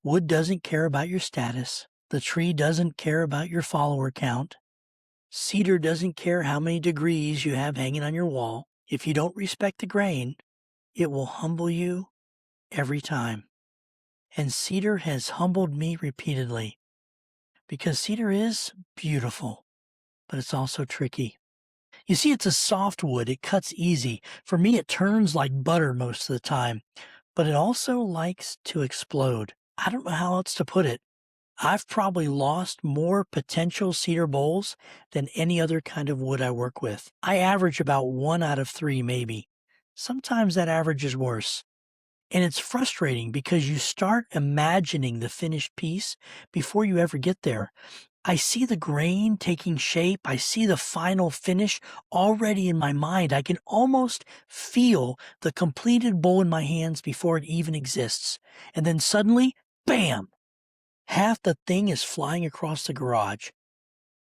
Wood doesn't care about your status. The tree doesn't care about your follower count. Cedar doesn't care how many degrees you have hanging on your wall. If you don't respect the grain, it will humble you every time. And cedar has humbled me repeatedly because cedar is beautiful, but it's also tricky. You see, it's a soft wood. It cuts easy. For me, it turns like butter most of the time, but it also likes to explode. I don't know how else to put it. I've probably lost more potential cedar bowls than any other kind of wood I work with. I average about 1 out of 3, maybe. Sometimes that average is worse. And it's frustrating because you start imagining the finished piece before you ever get there. I see the grain taking shape. I see the final finish already in my mind. I can almost feel the completed bowl in my hands before it even exists. And then suddenly, bam! Half the thing is flying across the garage.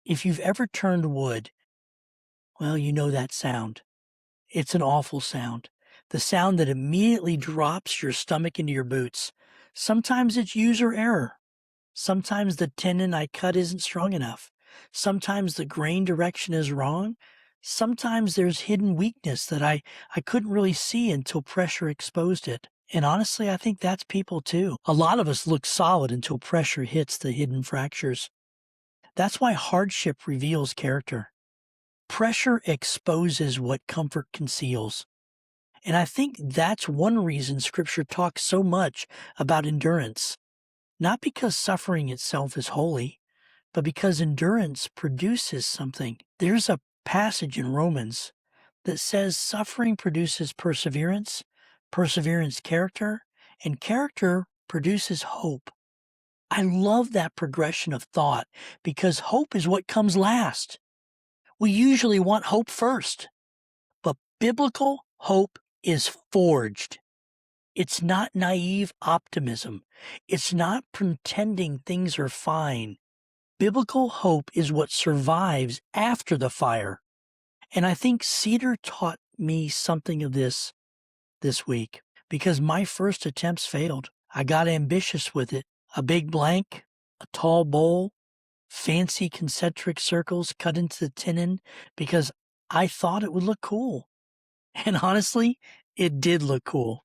If you've ever turned wood, well, you know that sound. It's an awful sound. The sound that immediately drops your stomach into your boots. Sometimes it's user error. Sometimes the tendon I cut isn't strong enough. Sometimes the grain direction is wrong. Sometimes there's hidden weakness that I couldn't really see until pressure exposed it. And honestly, I think that's people too. A lot of us look solid until pressure hits the hidden fractures. That's why hardship reveals character. Pressure exposes what comfort conceals. And I think that's one reason Scripture talks so much about endurance. Not because suffering itself is holy, but because endurance produces something. There's a passage in Romans that says suffering produces perseverance, perseverance character, and character produces hope. I love that progression of thought because hope is what comes last. We usually want hope first, but biblical hope is forged. It's not naive optimism. It's not pretending things are fine. Biblical hope is what survives after the fire. And I think Cedar taught me something of this week because my first attempts failed. I got ambitious with it. A big blank, a tall bowl, fancy concentric circles cut into the tenon because I thought it would look cool. And honestly, it did look cool.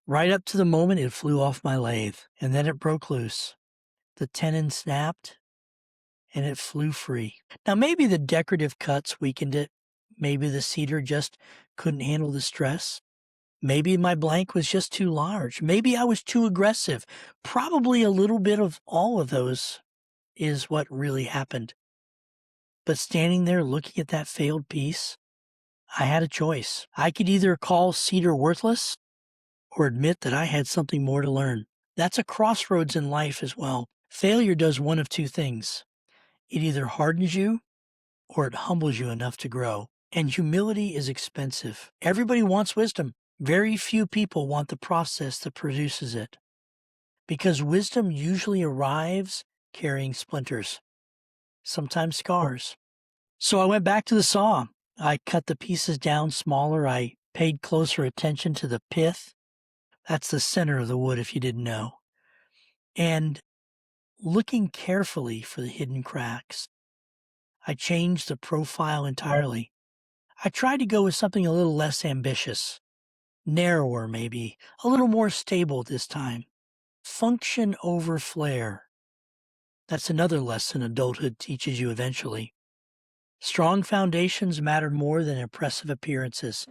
Right up to the moment it flew off my lathe, and then it broke loose. The tenon snapped, and it flew free. Now, maybe the decorative cuts weakened it. Maybe the cedar just couldn't handle the stress. Maybe my blank was just too large. Maybe I was too aggressive. Probably a little bit of all of those is what really happened. But standing there looking at that failed piece, I had a choice. I could either call cedar worthless or admit that I had something more to learn. That's a crossroads in life as well. Failure does one of two things. It either hardens you or it humbles you enough to grow. And humility is expensive. Everybody wants wisdom. Very few people want the process that produces it. Because wisdom usually arrives carrying splinters, sometimes scars. So I went back to the saw. I cut the pieces down smaller. I paid closer attention to the pith. That's the center of the wood, if you didn't know. And looking carefully for the hidden cracks, I changed the profile entirely. I tried to go with something a little less ambitious, narrower maybe, a little more stable this time. Function over flair. That's another lesson adulthood teaches you eventually. Strong foundations matter more than impressive appearances.